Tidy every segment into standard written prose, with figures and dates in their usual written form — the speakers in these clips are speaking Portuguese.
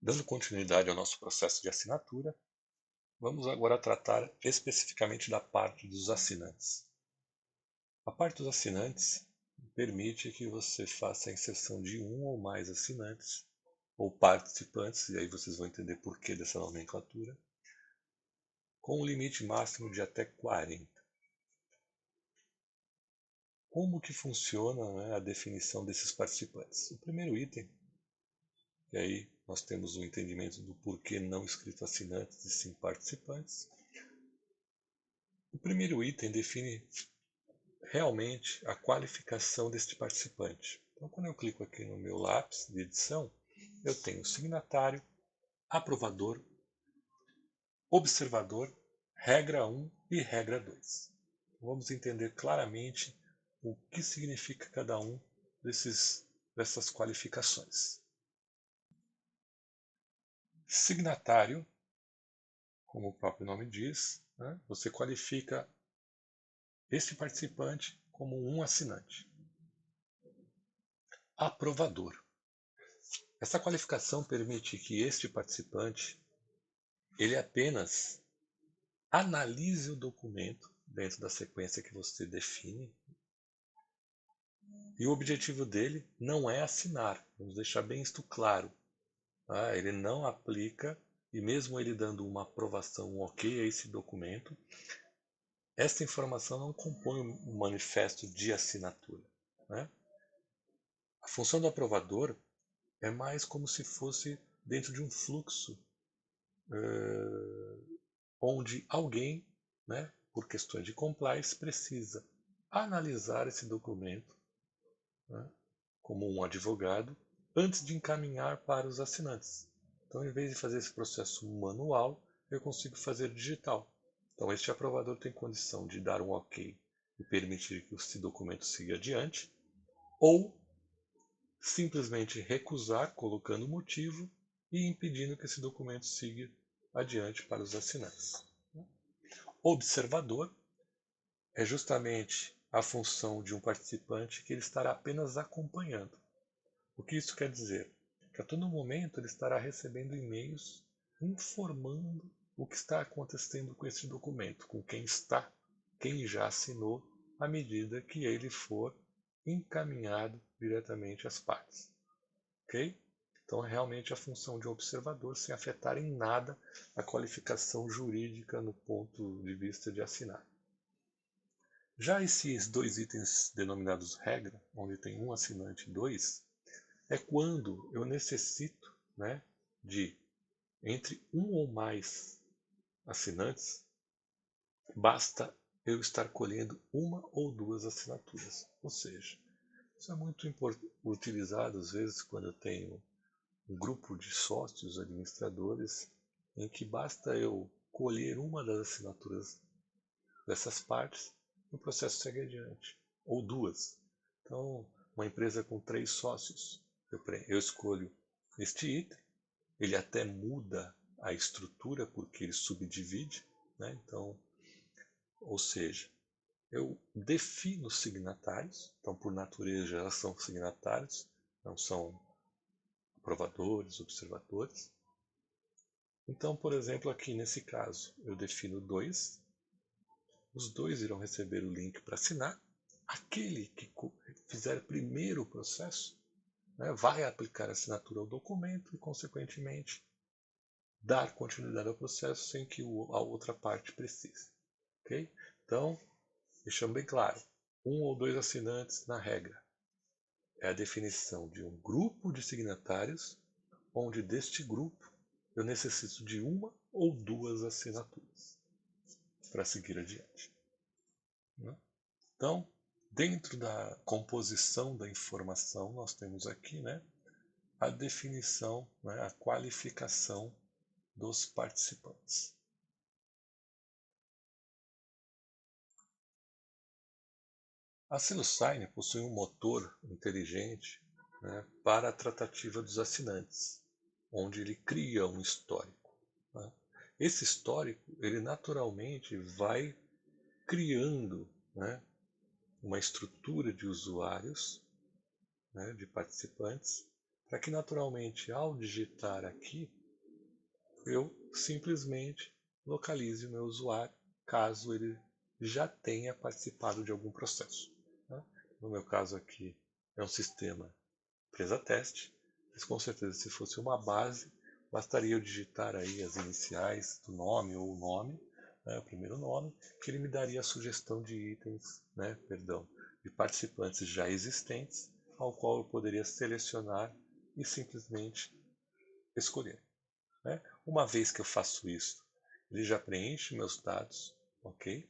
Dando continuidade ao nosso processo de assinatura, vamos agora tratar especificamente da parte dos assinantes. A parte dos assinantes permite que você faça a inserção de um ou mais assinantes ou participantes, e aí vocês vão entender por que dessa nomenclatura, com um limite máximo de até 40. Como que funciona, né, a definição desses participantes? O primeiro item, e aí nós temos o entendimento do porquê não escrito assinantes e sim participantes. O primeiro item define realmente a qualificação deste participante. Então, quando eu clico aqui no meu lápis de edição, eu tenho signatário, aprovador, observador, regra 1 e regra 2. Vamos entender claramente o que significa cada um dessas qualificações. Signatário, como o próprio nome diz, né, você qualifica este participante como um assinante. Aprovador. Essa qualificação permite que este participante ele apenas analise o documento dentro da sequência que você define, e o objetivo dele não é assinar. Vamos deixar bem isto claro. Tá? Ele não aplica, e mesmo ele dando uma aprovação, um ok a esse documento, esta informação não compõe um manifesto de assinatura. Né? A função do aprovador é mais como se fosse dentro de um fluxo onde alguém, né, por questões de compliance, precisa analisar esse documento, né, como um advogado, antes de encaminhar para os assinantes. Então, em vez de fazer esse processo manual, eu consigo fazer digital. Então, este aprovador tem condição de dar um ok e permitir que esse documento siga adiante, ou simplesmente recusar, colocando motivo e impedindo que esse documento siga adiante para os assinantes. Observador é justamente a função de um participante que ele estará apenas acompanhando. O que isso quer dizer? Que a todo momento ele estará recebendo e-mails informando o que está acontecendo com esse documento, com quem já assinou, à medida que ele for encaminhado diretamente às partes. Ok? Então é realmente a função de um observador sem afetar em nada a qualificação jurídica no ponto de vista de assinar. Já esses dois itens denominados regra, onde tem um assinante e dois, é quando eu necessito, né, de entre um ou mais assinantes, basta eu estar colhendo uma ou duas assinaturas. Ou seja, isso é muito utilizado às vezes quando eu tenho um grupo de sócios administradores em que basta eu colher uma das assinaturas dessas partes e o processo segue adiante. Ou duas. Então, uma empresa com 3 sócios, eu escolho este item, ele até muda a estrutura porque ele subdivide, né? Então, ou seja, eu defino signatários, então por natureza elas são signatários, não são aprovadores, observadores. Então, por exemplo, aqui nesse caso, eu defino dois, os dois irão receber o link para assinar. Aquele que fizer primeiro o processo, né, vai aplicar a assinatura ao documento e, consequentemente, dar continuidade ao processo sem que a outra parte precise. Okay? Então, deixando bem claro, um ou dois assinantes na regra. É a definição de um grupo de signatários, onde deste grupo eu necessito de uma ou duas assinaturas para seguir adiante. Né? Então, dentro da composição da informação, nós temos aqui, né, a definição, né, a qualificação dos participantes. A SiloSign possui um motor inteligente, né, para a tratativa dos assinantes, onde ele cria um histórico. Né? Esse histórico, ele naturalmente vai criando, né, uma estrutura de usuários, né, de participantes, para que naturalmente ao digitar aqui, eu simplesmente localize o meu usuário, caso ele já tenha participado de algum processo. Né? No meu caso aqui é um sistema empresa teste, mas com certeza se fosse uma base, bastaria eu digitar aí as iniciais do nome ou o nome, né, o primeiro nome, que ele me daria a sugestão de itens, né, perdão, de participantes já existentes, ao qual eu poderia selecionar e simplesmente escolher. Né? Uma vez que eu faço isso, ele já preenche meus dados, ok?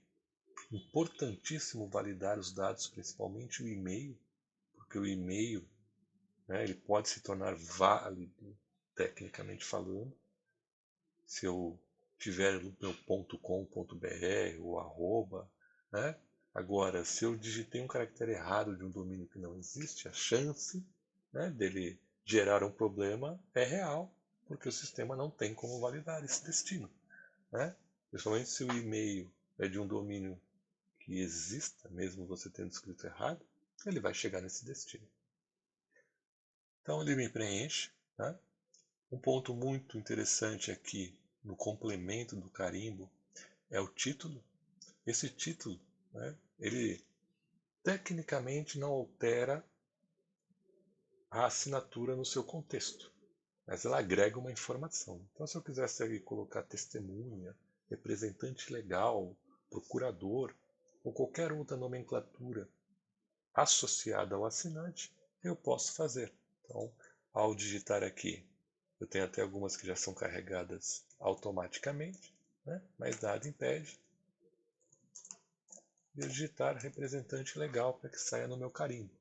Importantíssimo validar os dados, principalmente o e-mail, porque o e-mail, né, ele pode se tornar válido, tecnicamente falando, se eu tiver no meu .com.br ou arroba, né? Agora, se eu digitei um caractere errado de um domínio que não existe, a chance, né, dele gerar um problema é real, porque o sistema não tem como validar esse destino. Né? Principalmente se o e-mail é de um domínio que exista, mesmo você tendo escrito errado, ele vai chegar nesse destino. Então ele me preenche. Né? Um ponto muito interessante aqui no complemento do carimbo é o título. Esse título, né, ele tecnicamente não altera a assinatura no seu contexto, mas ela agrega uma informação. Então, se eu quisesse ali colocar testemunha, representante legal, procurador ou qualquer outra nomenclatura associada ao assinante, eu posso fazer. Então, ao digitar aqui, eu tenho até algumas que já são carregadas automaticamente, né? Mas nada impede de eu digitar representante legal para que saia no meu carimbo.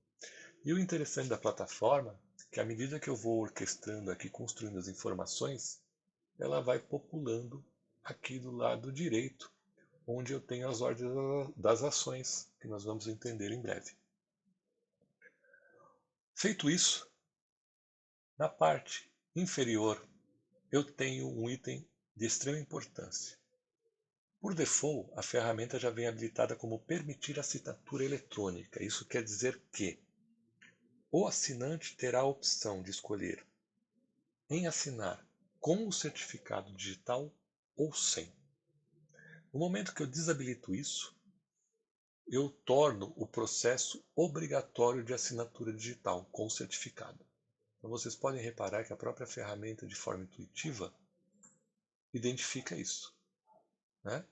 E o interessante da plataforma é que à medida que eu vou orquestrando aqui, construindo as informações, ela vai populando aqui do lado direito, onde eu tenho as ordens das ações, que nós vamos entender em breve. Feito isso, na parte inferior eu tenho um item de extrema importância. Por default, a ferramenta já vem habilitada como permitir assinatura eletrônica. Isso quer dizer que o assinante terá a opção de escolher em assinar com o certificado digital ou sem. No momento que eu desabilito isso, eu torno o processo obrigatório de assinatura digital com certificado. Então vocês podem reparar que a própria ferramenta, de forma intuitiva, identifica isso. Né?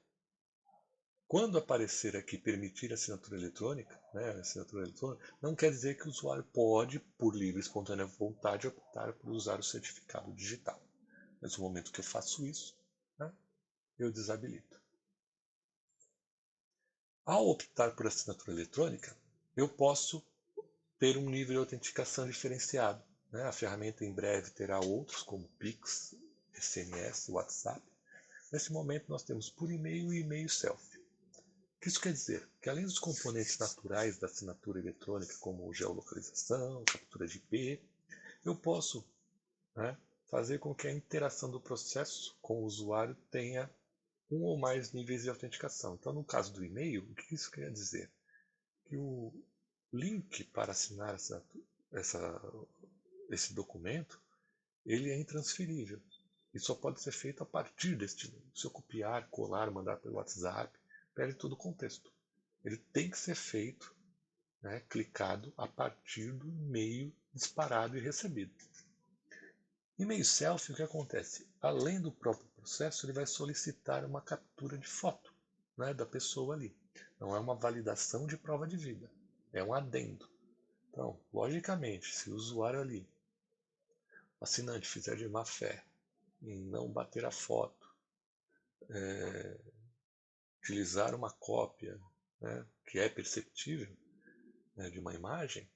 Quando aparecer aqui permitir assinatura eletrônica, né, assinatura eletrônica, não quer dizer que o usuário pode, por livre e espontânea vontade, optar por usar o certificado digital. Mas no momento que eu faço isso, né, eu desabilito. Ao optar por assinatura eletrônica, eu posso ter um nível de autenticação diferenciado. Né? A ferramenta em breve terá outros, como Pix, SMS, WhatsApp. Nesse momento nós temos por e-mail e e-mail selfie. O que isso quer dizer? Que além dos componentes naturais da assinatura eletrônica, como geolocalização, captura de IP, eu posso, né, fazer com que a interação do processo com o usuário tenha um ou mais níveis de autenticação. Então, no caso do e-mail, o que isso quer dizer? Que o link para assinar esse documento, ele é intransferível. E só pode ser feito a partir deste link. Se eu copiar, colar, mandar pelo WhatsApp, perde todo o contexto. Ele tem que ser feito, né, clicado a partir do e-mail disparado e recebido. E-mail selfie, o que acontece? Além do próprio processo, ele vai solicitar uma captura de foto, né, da pessoa ali. Não é uma validação de prova de vida, é um adendo. Então, logicamente, se o usuário ali, o assinante, fizer de má fé em não bater a foto, utilizar uma cópia, né, que é perceptível, né, de uma imagem,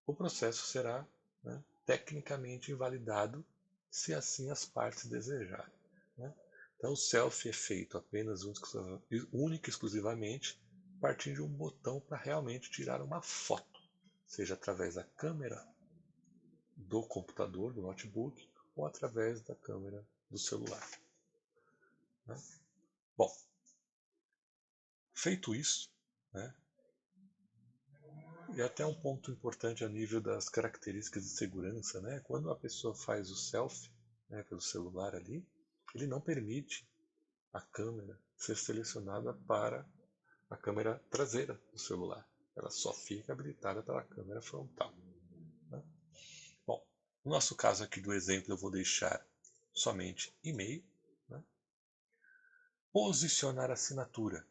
o processo será, né, tecnicamente invalidado se assim as partes desejarem. Né? Então o selfie é feito apenas única e exclusivamente a partir de um botão para realmente tirar uma foto, seja através da câmera do computador, do notebook, ou através da câmera do celular. Né? Bom, feito isso, né, E até um ponto importante a nível das características de segurança, né? Quando a pessoa faz o selfie, né, pelo celular ali, ele não permite a câmera ser selecionada para a câmera traseira do celular. Ela só fica habilitada pela câmera frontal. Né? Bom, no nosso caso aqui do exemplo eu vou deixar somente e-mail. Né? Posicionar a assinatura.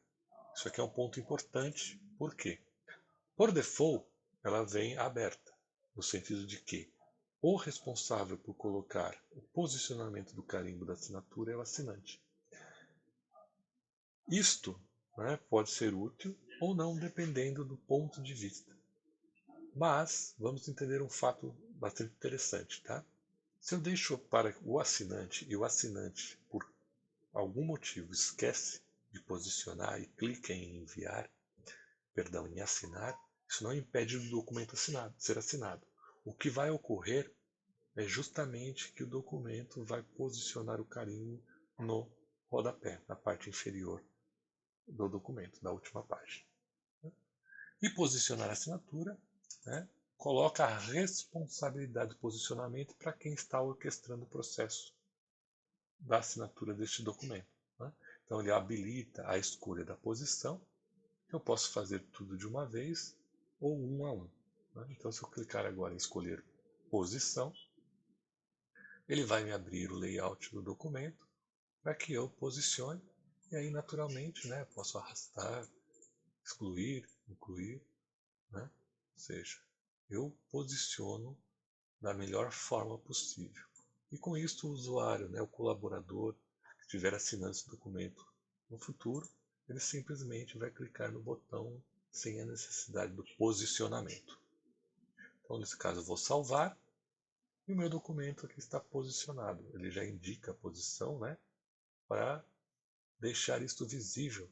Isso aqui é um ponto importante, por quê? Por default, ela vem aberta, no sentido de que o responsável por colocar o posicionamento do carimbo da assinatura é o assinante. Isto, né, pode ser útil ou não, dependendo do ponto de vista. Mas vamos entender um fato bastante interessante. Tá? Se eu deixo para o assinante e o assinante, por algum motivo, esquece de posicionar e clica em enviar, em assinar, isso não impede do documento ser assinado. O que vai ocorrer é justamente que o documento vai posicionar o carimbo no rodapé, na parte inferior do documento, da última página. E posicionar a assinatura, né, coloca a responsabilidade do posicionamento para quem está orquestrando o processo da assinatura deste documento. Né? Então ele habilita a escolha da posição. Eu posso fazer tudo de uma vez ou um a um. Né? Então se eu clicar agora em escolher posição, ele vai me abrir o layout do documento para que eu posicione. E aí naturalmente, né, posso arrastar, excluir, incluir. Né? Ou seja, eu posiciono da melhor forma possível. E com isso o usuário, né, o colaborador que estiver assinando esse documento no futuro, ele simplesmente vai clicar no botão sem a necessidade do posicionamento. Então nesse caso eu vou salvar e o meu documento aqui está posicionado. Ele já indica a posição, né, para deixar isto visível,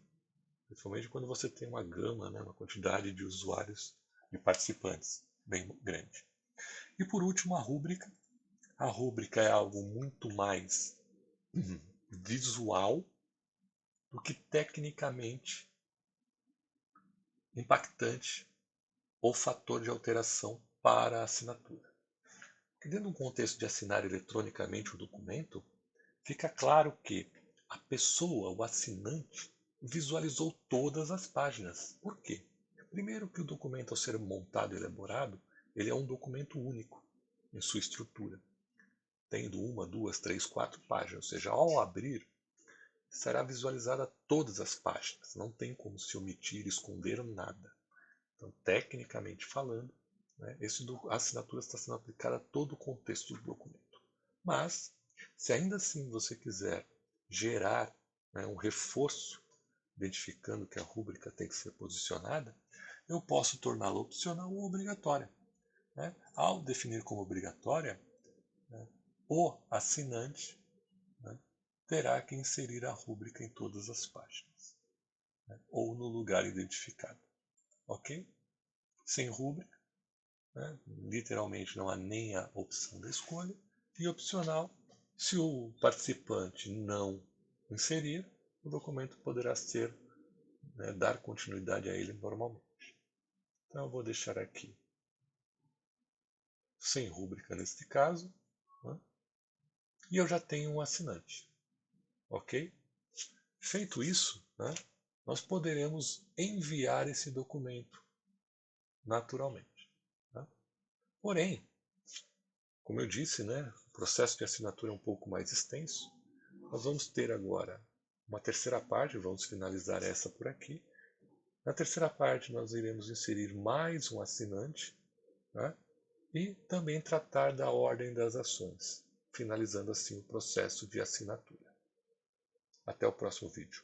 principalmente quando você tem uma gama, né, uma quantidade de usuários e participantes bem grande. E por último, a rúbrica. A rúbrica é algo muito mais visual do que tecnicamente impactante ou fator de alteração para a assinatura. Porque dentro de um contexto de assinar eletronicamente o documento, fica claro que a pessoa, o assinante, visualizou todas as páginas. Por quê? Primeiro que o documento, ao ser montado e elaborado, ele é um documento único em sua estrutura, tendo uma, duas, três, quatro páginas. Ou seja, ao abrir, será visualizada todas as páginas. Não tem como se omitir, esconder nada. Então, tecnicamente falando, né, a assinatura está sendo aplicada a todo o contexto do documento. Mas, se ainda assim você quiser gerar, né, um reforço, identificando que a rúbrica tem que ser posicionada, eu posso torná-la opcional ou obrigatória. Né? Ao definir como obrigatória, né, o assinante, né, terá que inserir a rúbrica em todas as páginas, né, ou no lugar identificado. Ok? Sem rúbrica, né, literalmente não há nem a opção da escolha. E opcional, se o participante não inserir, o documento poderá ser, né, dar continuidade a ele normalmente. Então eu vou deixar aqui sem rúbrica neste caso, né, e eu já tenho um assinante. Ok? Feito isso, né, nós poderemos enviar esse documento naturalmente. Tá? Porém, como eu disse, né, o processo de assinatura é um pouco mais extenso. Nós vamos ter agora uma terceira parte, vamos finalizar essa por aqui. Na terceira parte nós iremos inserir mais um assinante, né, e também tratar da ordem das ações, finalizando assim o processo de assinatura. Até o próximo vídeo.